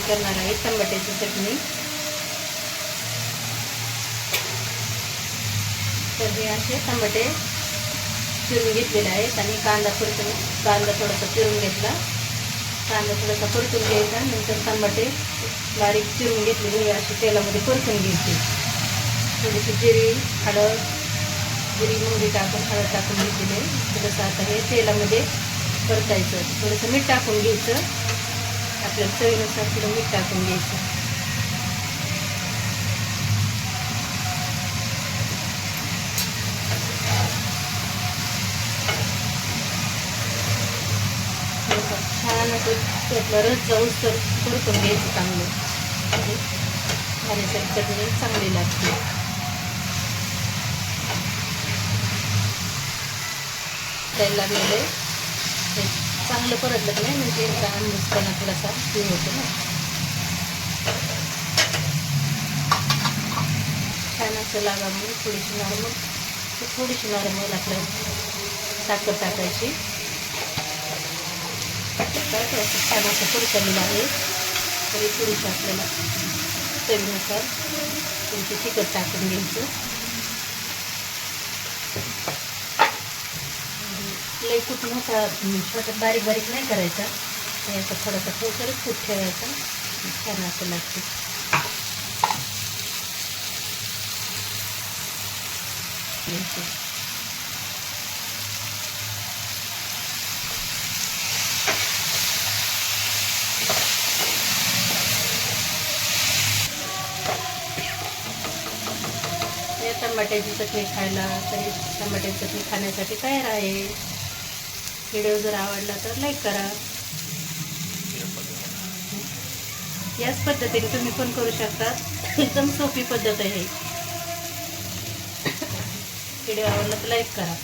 करणार आहे टमाट्याची चटणी. तर हे असे टमाटे चिरून घेतलेले आहेत आणि कांदा थोडासा चिरून घेतला. कांदा थोडासा परतून घ्यायचा. नंतर टमाटे बारीक चिरून घेतलेले असे तेलामध्ये परतून घ्यायचे. थोडीशी जिरी मोहरी टाकून हळद टाकून घेतलेले. थोडंसं आता हे तेलामध्ये परतायचं. थोडंसं मीठ टाकून घ्यायचं. आपल्याला चवीनुसार थोडं मीठ टाकून घ्यायचं. छान असं त्यातला रस जाऊस तर परतून घ्यायचं चांगलं. खाण्यासाठी चटणी चांगली लागते. त्याला लागलेलं आहे ते चांगलं परतलं की नाही म्हणजे आंबूसपणा थोडासा हे होतो ना. छान असं लागा म्हणून थोडीशी नॉर्मल आपल्याला साखर टाकायची. थोडंसं छान असं परतलेलं आहे. तरी थोडीशी आपल्याला चवीनुसार थोडीशी तिखट टाकून घ्यायचं. लई खूप मोठा छोटा बारीक नाही करायचा. याचा थोडासा थोडंसं खूप ठेवायचा. छान असं लागते. टमाट्याची चटणी टमाट्याची चटणी खाण्यासाठी तयार आहे. व्हिडिओ जर आवडला तर लाईक करा. याच पद्धतीने तुम्ही पण करू शकता. एकदम सोपी पद्धत आहे. व्हिडिओ आवडला तर लाईक करा.